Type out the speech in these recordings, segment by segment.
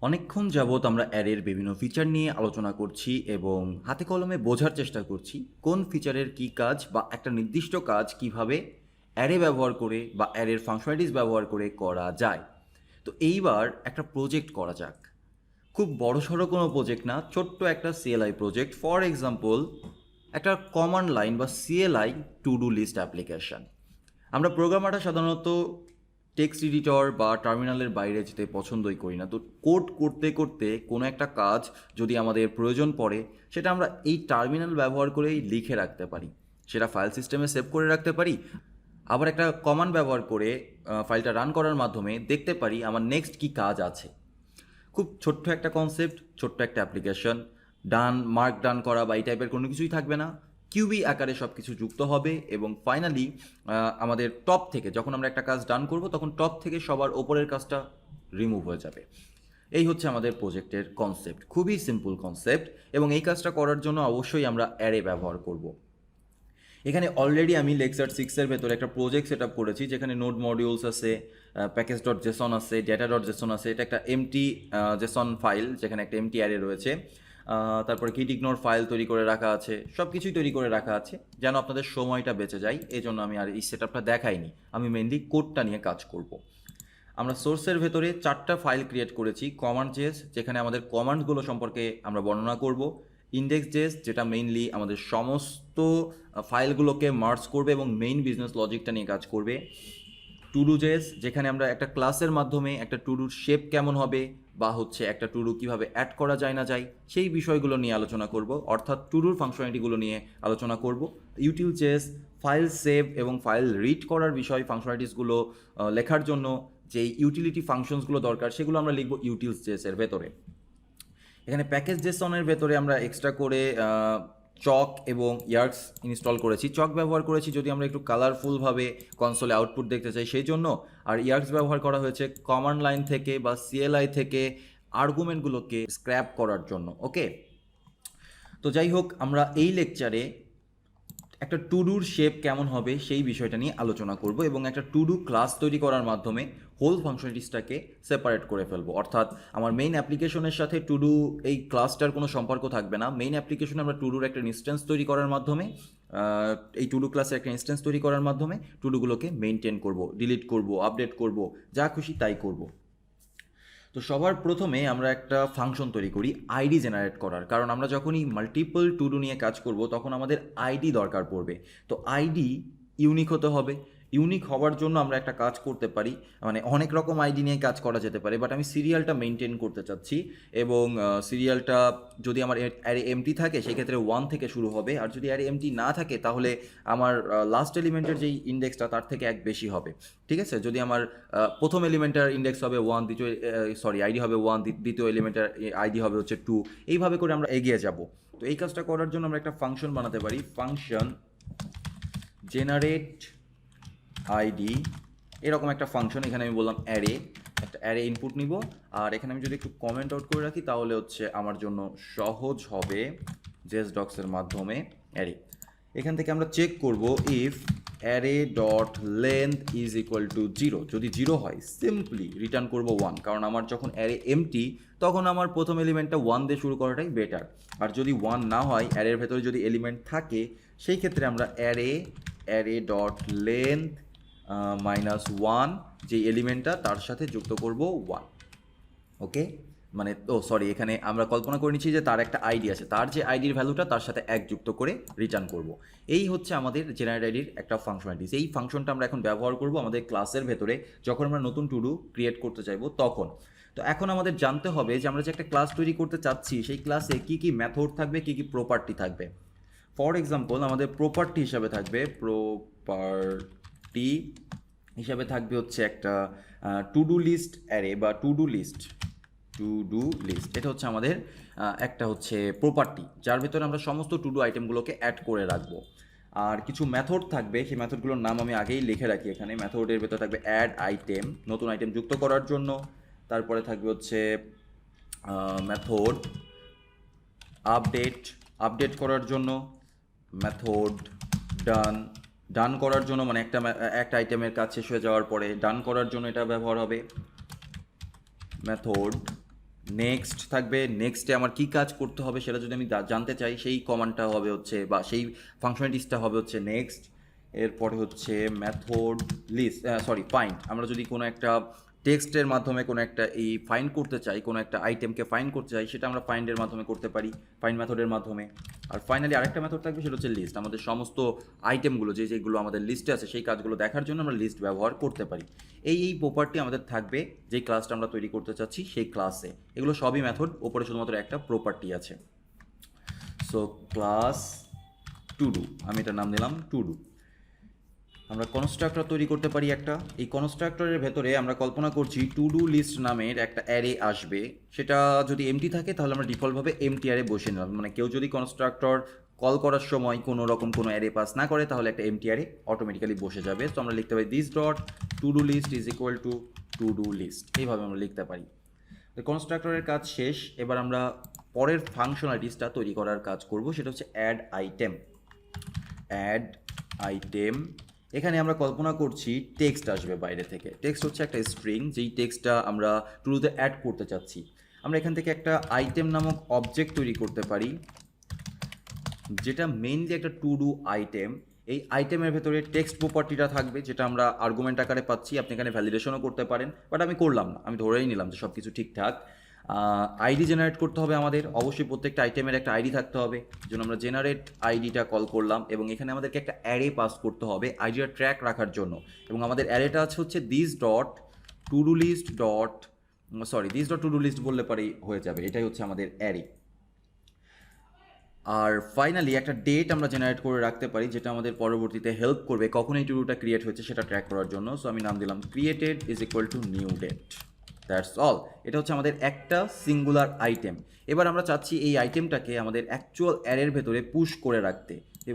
অনেকক্ষণ যাবৎ আমরা অ্যারের বিভিন্ন ফিচার নিয়ে আলোচনা করছি এবং হাতে কলমে বোঝার চেষ্টা করছি কোন ফিচারের কী কাজ বা একটা নির্দিষ্ট কাজ কিভাবে অ্যারে ব্যবহার করে বা অ্যারের ফাংশনালিটিস ব্যবহার করে করা যায়। তো এইবার একটা প্রজেক্ট করা যাক। খুব বড়সড় কোনো প্রজেক্ট না, ছোট্ট একটা সিএলআই প্রজেক্ট। ফর এক্সাম্পল, একটা কমান্ড লাইন বা CLI to do list application. আমরা প্রোগ্রামাররা সাধারণত টেক্সট এডিটর বা টার্মিনালের বাইরে যেতে পছন্দই করি না। তো কোড করতে করতে কোনো একটা কাজ যদি আমাদের প্রয়োজন পড়ে, সেটা আমরা এই টার্মিনাল ব্যবহার করেই লিখে রাখতে পারি, সেটা ফাইল সিস্টেমে সেভ করে রাখতে পারি। আবার একটা কমান্ড ব্যবহার করে ফাইলটা রান করার মাধ্যমে দেখতে পারি আমার নেক্সট কী কাজ আছে। খুব ছোট্ট একটা কনসেপ্ট, ছোট্ট একটা অ্যাপ্লিকেশন। ডান মার্ক ডান করা বা এই টাইপের কোনো কিছুই থাকবে না, কিউবি আকারে সব কিছু যুক্ত হবে এবং ফাইনালি আমাদের টপ থেকে যখন আমরা একটা কাজ ডান করব তখন টপ থেকে সবার ওপরের কাজটা রিমুভ হয়ে যাবে। এই হচ্ছে আমাদের প্রজেক্টের কনসেপ্ট, খুবই সিম্পল কনসেপ্ট। এবং এই কাজটা করার জন্য অবশ্যই আমরা অ্যারে ব্যবহার করব। এখানে অলরেডি আমি লেকচার 6-এর ভেতরে একটা প্রজেক্ট সেট আপ করেছি, যেখানে নোড মডিউলস আছে, প্যাকেজ ডট জেসন আছে, ডেটা ডট জেসন আছে। এটা একটা এমটি জেসন ফাইল, যেখানে একটা এমটি অ্যারে রয়েছে। তারপরে কিট ইগনোর ফাইল তৈরি করে রাখা আছে, সব কিছুই তৈরি করে রাখা আছে যেন আপনাদের সময়টা বেঁচে যায়। এই জন্য আমি আর এই সেট আপটা দেখাইনি, আমি মেনলি কোডটা নিয়ে কাজ করব। আমরা সোর্সের ভেতরে 4টা ফাইল ক্রিয়েট করেছি। কমান্ড জেস, যেখানে আমাদের কমান্ডগুলো সম্পর্কে আমরা বর্ণনা করব। ইন্ডেক্স জেস, যেটা মেইনলি আমাদের সমস্ত ফাইলগুলোকে মার্জ করবে এবং মেইন বিজনেস লজিকটা নিয়ে কাজ করবে। টুডু জেস, যেখানে আমরা একটা ক্লাসের মাধ্যমে একটা টুডুর শেপ কেমন হবে বা হচ্ছে একটা টুডু কীভাবে অ্যাড করা যায় না যায় সেই বিষয়গুলো নিয়ে আলোচনা করব, অর্থাৎ টুডুর ফাংশনালিটিগুলো নিয়ে আলোচনা করব। ইউটিল জেস, ফাইল সেভ এবং ফাইল রিড করার বিষয়, ফাংশনালিটিসগুলো লেখার জন্য যেই ইউটিলিটি ফাংশনসগুলো দরকার সেগুলো আমরা লিখব ইউটিলস জেসের ভেতরে। এখানে প্যাকেজ জেসনের ভেতরে আমরা এক্সট্রা করে চক এবং ইয়ার্কস ইনস্টল করেছি। চক ব্যবহার করেছি যদি আমরা একটু কালারফুলভাবে কনসোলে আউটপুট দেখতে চাই সেই জন্য, আর ইয়ার্কস ব্যবহার করা হয়েছে কমান্ড লাইন থেকে বা সিএলআই থেকে আর্গুমেন্টগুলোকে স্ক্র্যাপ করার জন্য। ওকে, তো যাই হোক, আমরা এই লেকচারে একটা টুডুর শেপ কেমন হবে সেই বিষয়টা নিয়ে আলোচনা করব এবং একটা টুডু ক্লাস তৈরি করার মাধ্যমে হোল ফাংশনালিটিসটাকে সেপারেট করে ফেলবো। অর্থাৎ আমার মেইন অ্যাপ্লিকেশনের সাথে টুডু এই ক্লাসটার কোনো সম্পর্ক থাকবে না। মেইন অ্যাপ্লিকেশনে আমরা টুডুর একটা ইনস্ট্যান্স তৈরি করার মাধ্যমে, এই টুডু ক্লাসের একটা ইনস্ট্যান্স তৈরি করার মাধ্যমে টুডুগুলোকে মেনটেন করব, ডিলিট করব, আপডেট করব, যা খুশি তাই করব। তো সবার প্রথমে আমরা একটা ফাংশন তৈরি করি আইডি জেনারেট করার, কারণ আমরা যখনই মাল্টিপল টু ডু নিয়ে কাজ করব তখন আমাদের আইডি দরকার পড়বে। তো আইডি ইউনিক হতে হবে। ইউনিক হওয়ার জন্য আমরা একটা কাজ করতে পারি, মানে অনেক রকম আইডি নিয়ে কাজ করা যেতে পারে, বাট আমি সিরিয়ালটা মেনটেন করতে চাচ্ছি। এবং সিরিয়ালটা যদি আমার অ্যারে এমটি থাকে সেক্ষেত্রে 1 থেকে শুরু হবে, আর যদি অ্যারে এমটি না থাকে তাহলে আমার লাস্ট এলিমেন্টের যেই ইন্ডেক্সটা তার থেকে এক বেশি হবে। ঠিক আছে, যদি আমার প্রথম এলিমেন্টের ইন্ডেক্স হবে 1, দ্বিতীয় আইডি হবে 1, দ্বিতীয় এলিমেন্টের আইডি হবে হচ্ছে 2, এইভাবে করে আমরা এগিয়ে যাব। তো এই কাজটা করার জন্য আমরা একটা ফাংশন বানাতে পারি, ফাংশন জেনারেট আইডি, এরকম একটা ফাংশন। এখানে আমি বললাম অ্যারে, একটা অ্যারে ইনপুট নিব, আর এখানে আমি যদি একটু কমেন্ট আউট করে রাখি তাহলে হচ্ছে আমার জন্য সহজ হবে জেস ডক্সের মাধ্যমে অ্যারে। এখান থেকে আমরা চেক করব if array dot length is equal to 0। যদি 0 হয় সিম্পলি রিটার্ন করব 1, কারণ আমার যখন অ্যারে এমটি তখন আমার প্রথম এলিমেন্টটা 1 দিয়ে শুরু করাটাই বেটার। আর যদি 1 না হয়, অ্যারের ভেতরে যদি এলিমেন্ট থাকে, সেই ক্ষেত্রে আমরা অ্যারে ডট লেন্থ -1, যে এলিমেন্টটা তার সাথে যুক্ত করব 1। ওকে, মানে সরি, এখানে আমরা কল্পনা করে নিচ্ছি যে তার একটা আইডি আছে, তার যে আইডির ভ্যালুটা তার সাথে 1 যুক্ত করে রিটার্ন করব। এই হচ্ছে আমাদের জেনারেট আইডির একটা ফাংশনালিটিস। এই ফাংশনটা আমরা এখন ব্যবহার করব আমাদের ক্লাসের ভেতরে যখন আমরা নতুন টু ডু ক্রিয়েট করতে চাইবো তখন। তো এখন আমাদের জানতে হবে যে আমরা যে একটা ক্লাস তৈরি করতে চাচ্ছি সেই ক্লাসে কী কী মেথড থাকবে, কী কী প্রপার্টি থাকবে। ফর এক্সাম্পল, আমাদের প্রপার্টি হিসাবে থাকবে হচ্ছে একটা টু ডু লিস্ট অ্যারে বা টু ডু লিস্ট। এটা হচ্ছে আমাদের একটা হচ্ছে প্রপার্টি, যার ভেতরে আমরা সমস্ত টু ডু আইটেমগুলোকে অ্যাড করে রাখবো। আর কিছু মেথড থাকবে, সেই মেথডগুলোর নাম আমি আগেই লিখে রাখি এখানে। মেথডের ভেতরে থাকবে অ্যাড আইটেম, নতুন আইটেম যুক্ত করার জন্য। তারপরে থাকবে হচ্ছে মেথড আপডেট করার জন্য। মেথড ডান করার জন্য, মানে একটা আইটেমের কাজ শেষ হয়ে যাওয়ার পরে ডান করার জন্য এটা ব্যবহার হবে। মেথড নেক্সট থাকবে, নেক্সটে আমার কি কাজ করতে হবে সেটা যদি আমি জানতে চাই, সেই কমান্ডটা হবে হচ্ছে বা সেই ফাংশনালিটিসটা হবে হচ্ছে নেক্সট। এরপরে হচ্ছে মেথড লিস্ট, সরি ফাইন্ড। আমরা যদি কোনো একটা টেক্সটের মাধ্যমে কোনো একটা ফাইন্ড করতে চাই, কোনো একটা আইটেমকে ফাইন্ড করতে চাই, সেটা আমরা ফাইন্ডের মাধ্যমে করতে পারি, ফাইন্ড মেথডের মাধ্যমে। আর ফাইনালি আরেকটা মেথড থাকবে, সেটা হচ্ছে লিস্ট। আমাদের সমস্ত আইটেমগুলো যেগুলো আমাদের লিস্টে আছে সেই কাজগুলো দেখার জন্য আমরা লিস্ট ব্যবহার করতে পারি। এই প্রপার্টি আমাদের থাকবে যেই ক্লাসটা আমরা তৈরি করতে চাচ্ছি সেই ক্লাসে। এগুলো সবই মেথড, ওপরে শুধুমাত্র একটা প্রপার্টি আছে। সো ক্লাস টু ডু, আমি এটার নাম দিলাম টু ডু। আমরা কনস্ট্রাক্টর তৈরি করতে পারি একটা। এই কনস্ট্রাক্টরের ভেতরে আমরা কল্পনা করছি টু ডু লিস্ট নামের একটা অ্যারে আসবে। সেটা যদি এমটি থাকে তাহলে আমরা ডিফল্টভাবে এমটি অ্যারে বসে নিলাম। মানে কেউ যদি কনস্ট্রাক্টর কল করার সময় কোনো রকম কোনো অ্যারে পাস না করে তাহলে একটা এমটি অ্যারে অটোমেটিক্যালি বসে যাবে। তো আমরা লিখতে পারি this dot to do list is equal to to do list, এইভাবে আমরা লিখতে পারি। কনস্ট্রাক্টরের কাজ শেষ। এবার আমরা পরের ফাংশনালিটিসটা তৈরি করার কাজ করব, সেটা হচ্ছে অ্যাড আইটেম। অ্যাড আইটেম, এখানে আমরা কল্পনা করছি টেক্সট আসবে বাইরে থেকে। টেক্সট হচ্ছে একটা স্ট্রিং, যেই টেক্সটটা আমরা টুডুতে অ্যাড করতে চাচ্ছি। আমরা এখান থেকে একটা আইটেম নামক অবজেক্ট তৈরি করতে পারি, যেটা মেইনলি একটা টু ডু আইটেম। এই আইটেমের ভেতরে টেক্সট প্রপার্টিটা থাকবে, যেটা আমরা আর্গুমেন্ট আকারে পাচ্ছি। আপনি এখানে ভ্যালিডেশনও করতে পারেন, বাট আমি করলাম না, আমি ধরেই নিলাম যে সব কিছু ঠিকঠাক। আইডি জেনারেট করতে হবে আমাদের, অবশ্যই প্রত্যেকটা আইটেমের একটা আইডি থাকতে হবে। যেন আমরা জেনারেট আইডিটা কল করলাম, এবং এখানে আমাদেরকে একটা অ্যারে পাস করতে হবে আইডিটা ট্র্যাক রাখার জন্য। এবং আমাদের অ্যারেটা আছে হচ্ছে this dot to do list dot, sorry this dot to do list বললে পরেই হয়ে যাবে, এটাই হচ্ছে আমাদের অ্যারে। আর ফাইনালি একটা ডেট আমরা জেনারেট করে রাখতে পারি, যেটা আমাদের পরবর্তীতে হেল্প করবে কখন এই টুডুটা ক্রিয়েট হয়েছে সেটা ট্র্যাক করার জন্য। সো আমি নাম দিলাম created is equal to new date. That's all. এটা হচ্ছে আমাদের একটা সিঙ্গুলার আইটেম। এবার আমরা চাচ্ছি এই আইটেমটাকে আমাদের অ্যাকচুয়াল অ্যারের ভেতরে পুশ করে রাখতে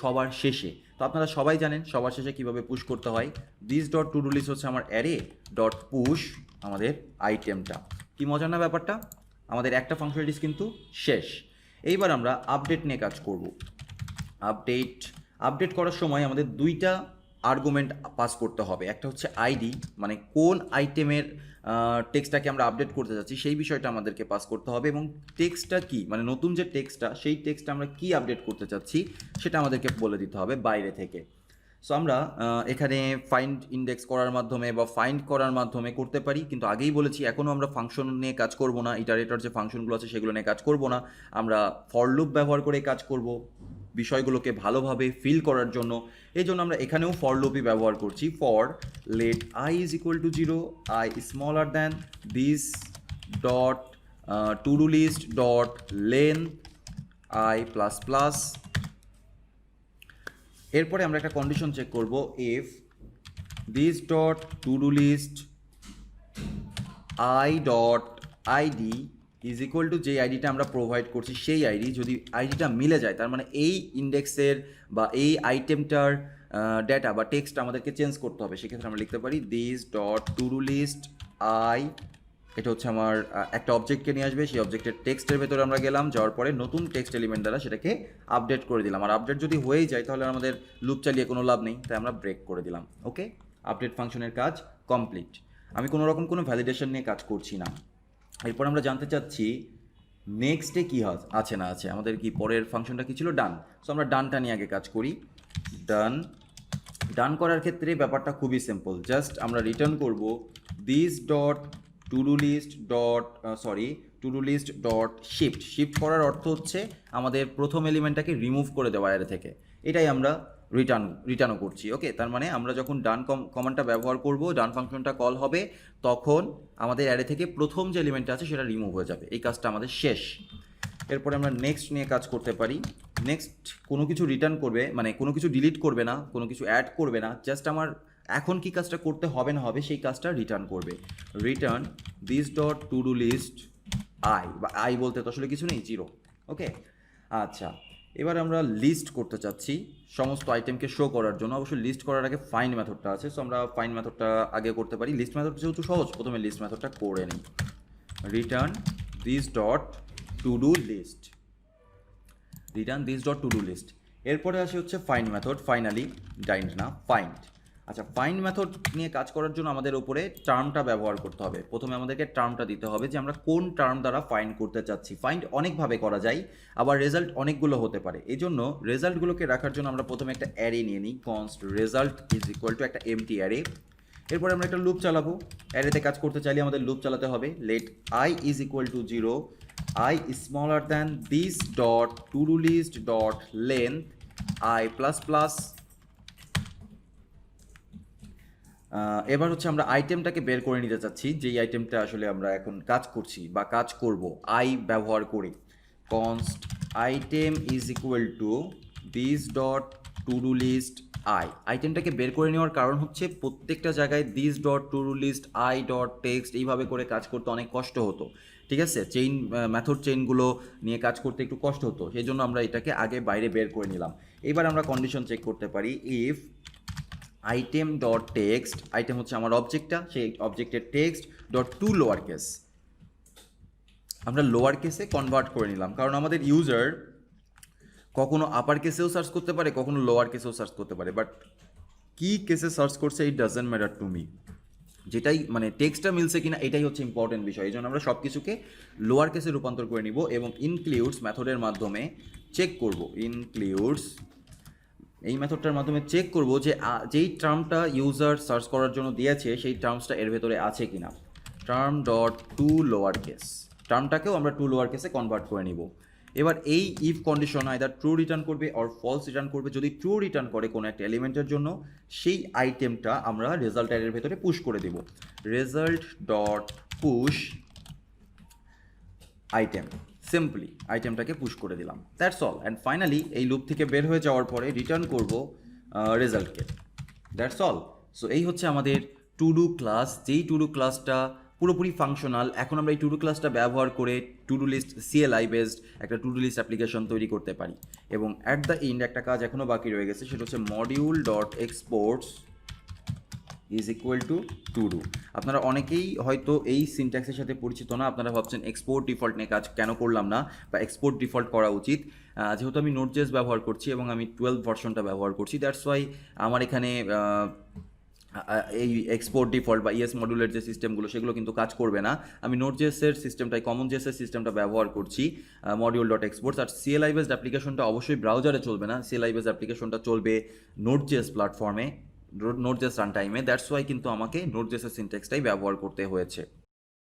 সবার শেষে। তো আপনারা সবাই জানেন সবার শেষে কীভাবে পুশ করতে হয়। This dot to do list হচ্ছে আমার অ্যারে, ডট পুশ আমাদের আইটেমটা। কি মজার না ব্যাপারটা, আমাদের একটা ফাংশনালিটিস কিন্তু শেষ। এইবার আমরা আপডেট নিয়ে কাজ করব। আপডেট করার সময় আমাদের দুইটা আর্গুমেন্ট পাস করতে হবে। একটা হচ্ছে আইডি, মানে কোন আইটেমের টেক্সটটাকে আমরা আপডেট করতে যাচ্ছি সেই বিষয়টা আমাদেরকে পাস করতে হবে, এবং টেক্সটটা কি, মানে নতুন যে টেক্সটটা সেই টেক্সটটা আমরা কি আপডেট করতে চাচ্ছি সেটা আমাদেরকে বলে দিতে হবে বাইরে থেকে। সো আমরা এখানে ফাইন্ড ইন্ডেক্স করার মাধ্যমে বা ফাইন্ড করার মাধ্যমে করতে পারি, কিন্তু আগেই বলেছি এখনও আমরা ফাংশন নিয়ে কাজ করব না। ইটারেটর যে ফাংশনগুলো আছে সেগুলো নিয়ে কাজ করব না, আমরা ফর লুপ ব্যবহার করে কাজ করব বিষয়গুলোকে ভালোভাবে ফিল করার জন্য। এই জন্য আমরা এখানেও ফর লুপই ব্যবহার করছি। For let i is equal to 0, i smaller than this dot to do list dot length i plus plus. এরপরে আমরা একটা কন্ডিশন চেক করব, if this dot to do list i dot ID is equal to যে আইডিটা আমরা provide করছি সেই ID, যদি আইডিটা মিলে যায় তার মানে এই ইন্ডেক্সের বা এই আইটেমটার ডেটা বা টেক্সট আমাদেরকে চেঞ্জ করতে হবে। সেক্ষেত্রে আমরা লিখতে পারি this dot to do list i, এটা হচ্ছে আমার একটা অবজেক্টকে নিয়ে আসবে, সেই অবজেক্টের টেক্সটের ভেতরে আমরা গেলাম, যাওয়ার পরে নতুন টেক্সট এলিমেন্ট দ্বারা সেটাকে আপডেট করে দিলাম। আর আপডেট যদি হয়েই যায় তাহলে আমাদের লুপ চালিয়ে কোনো লাভ নেই, তাই আমরা ব্রেক করে দিলাম। ওকে, আপডেট ফাংশনের কাজ কমপ্লিট। আমি কোনো রকম কোনো ভ্যালিডেশন নিয়ে কাজ করছি না। এরপর আমরা জানতে চাচ্ছি নেক্সটে কী আছে না আছে, আমাদের কি পরের ফাংশনটা কী ছিল, ডান। সো আমরা ডানটা নিয়ে আগে কাজ করি। ডান করার ক্ষেত্রে ব্যাপারটা খুবই সিম্পল, জাস্ট আমরা রিটার্ন করব this dot to do list dot to do list dot shift করার অর্থ হচ্ছে আমাদের প্রথম এলিমেন্টটাকে রিমুভ করে দেওয়া এর থেকে, এটাই আমরা রিটার্নও করছি। ওকে, তার মানে আমরা যখন ডান কমান্ডটা ব্যবহার করব, ডান ফাংশনটা কল হবে, তখন আমাদের অ্যারে থেকে প্রথম যে এলিমেন্টটা আছে সেটা রিমুভ হয়ে যাবে। এই কাজটা আমাদের শেষ। এরপরে আমরা নেক্সট নিয়ে কাজ করতে পারি। নেক্সট কোনো কিছু রিটার্ন করবে, মানে কোনো কিছু ডিলিট করবে না, কোনো কিছু অ্যাড করবে না, জাস্ট আমার এখন কি কাজটা করতে হবে না হবে সেই কাজটা রিটার্ন করবে। Return this dot to do list i, বা আই বলতে তো আসলে কিছু নেই, 0। ওকে, আচ্ছা, এবার আমরা লিস্ট করতে চাচ্ছি সমস্ত আইটেমকে শো করার জন্য। অবশ্যই লিস্ট করার আগে ফাইন্ড মেথডটা আছে, সো আমরা ফাইন্ড মেথডটা আগে করতে পারি। লিস্ট মেথড যেহেতু সহজ, প্রথমে লিস্ট মেথডটা করে নিই। Return this dot to do list, return this dot to do list. এরপরে আসে হচ্ছে ফাইন্ড মেথড, ফাইনালি ডাইন্ড না ফাইন্ড। আচ্ছা, ফাইন্ড মেথড নিয়ে কাজ করার জন্য আমাদের উপরে টার্মটা ব্যবহার করতে হবে। প্রথমে আমাদেরকে টার্মটা দিতে হবে যে আমরা কোন টার্ম দ্বারা ফাইন্ড করতে চাচ্ছি। ফাইন্ড অনেকভাবে করা যায়, আবার রেজাল্ট অনেকগুলো হতে পারে। এই জন্য রেজাল্টগুলোকে রাখার জন্য আমরা প্রথমে একটা অ্যারে নিয়ে নিই। Const result is equal two একটা এমটি অ্যারে। এরপরে আমরা একটা লুপ চালাবো। অ্যারেতে কাজ করতে চাইলে আমাদের লুপ চালাতে হবে। Let i is equal to 0, i is smaller than this dot to do list dot length i plus plus. এবার হচ্ছে আমরা আইটেমটাকে বের করে নিতে চাচ্ছি, যেই আইটেমটা আসলে আমরা এখন কাজ করছি বা কাজ করব আই ব্যবহার করে। Const item is equal to this dot to do list i. আইটেমটাকে বের করে নেওয়ার কারণ হচ্ছে প্রত্যেকটা জায়গায় this dot to do list i dot text এইভাবে করে কাজ করতে অনেক কষ্ট হতো, ঠিক আছে? চেইন মেথড চেইনগুলো নিয়ে কাজ করতে একটু কষ্ট হতো, সেই জন্য আমরা এটাকে আগে বাইরে বের করে নিলাম। এবার আমরা কন্ডিশন চেক করতে পারি। If item dot text, item হচ্ছে আমার অবজেক্টটা, সেই অবজেক্টের text dot to lower case, আমরা লোয়ার কেসে কনভার্ট করে নিলাম, কারণ আমাদের ইউজার কখনো আপার কেসেও সার্চ করতে পারে, কখনো লোয়ার কেসেও সার্চ করতে পারে, বাট কি কেসে সার্চ করছে it doesn't matter to me. যেটাই মানে টেক্সটটা মিলছে কিনা এটাই হচ্ছে ইম্পর্টেন্ট বিষয়। এই জন্য আমরা সব কিছুকে লোয়ার কেসে রূপান্তর করে নিব এবং ইনক্লুডস মেথডের মাধ্যমে চেক করব। ইনক্লুডস এই মেথডটার মাধ্যমে চেক করব যে যেই টার্মটা ইউজার সার্চ করার জন্য দিয়েছে সেই টার্মসটা এর ভেতরে আছে কিনা। Term dot to lower case, টার্মটাকেও আমরা টু লোয়ার কেসে কনভার্ট করে নিব। এবার এই if condition either true return করবে অর ফলস রিটার্ন করবে। যদি ট্রু রিটার্ন করে কোনো একটা এলিমেন্টের জন্য, সেই আইটেমটা আমরা রেজাল্ট অ্যারের ভেতরে পুশ করে দেব। Result dot push item, simply আইটেমটাকে পুশ করে দিলাম, দ্যাটস অল। অ্যান্ড ফাইনালি এই লুপ থেকে বের হয়ে যাওয়ার পরে রিটার্ন করব রেজাল্টকে, দ্যাটস অল। সো এই হচ্ছে আমাদের টু ডু ক্লাস, যেই টু ডু ক্লাসটা পুরোপুরি ফাংশনাল। এখন আমরা এই টু ডু ক্লাসটা ব্যবহার করে to do list CLI based একটা টু ডু লিস্ট অ্যাপ্লিকেশন তৈরি করতে পারি। এবং অ্যাট দ্য এন্ড একটা কাজ এখনও বাকি রয়ে গেছে, সেটা হচ্ছে module dot exports is equal to to do. আপনারা অনেকেই হয়তো এই সিনট্যাক্সের সাথে পরিচিত না, আপনারা ভাবছেন এক্সপোর্ট ডিফল্ট নিয়ে কাজ কেন করলাম না, বা এক্সপোর্ট ডিফল্ট করা উচিত। যেহেতু আমি নোট.জেএস ব্যবহার করছি এবং আমি 12 ভার্সনটা ব্যবহার করছি, দ্যাটস ওয়াই আমার এখানে এই এক্সপোর্ট ডিফল্ট বা ইএস মডিউলের যে সিস্টেমগুলো সেগুলো কিন্তু কাজ করবে না। আমি নোট.জেএসের সিস্টেমটাই, কমন জেএসের সিস্টেমটা ব্যবহার করছি, মডিউল ডট এক্সপোর্টস। আর সিএলআই বেসড অ্যাপ্লিকেশনটা অবশ্যই ব্রাউজারে চলবে না, সিএলআই বেসড অ্যাপ্লিকেশনটা চলবে নোট.জেএস প্ল্যাটফর্মে, নোট.জেএস রান টাইমে। দ্যাটস ওয়াই কিন্তু আমাকে নোট.জেএসের সিনট্যাক্সটাই ব্যবহার করতে হয়েছে।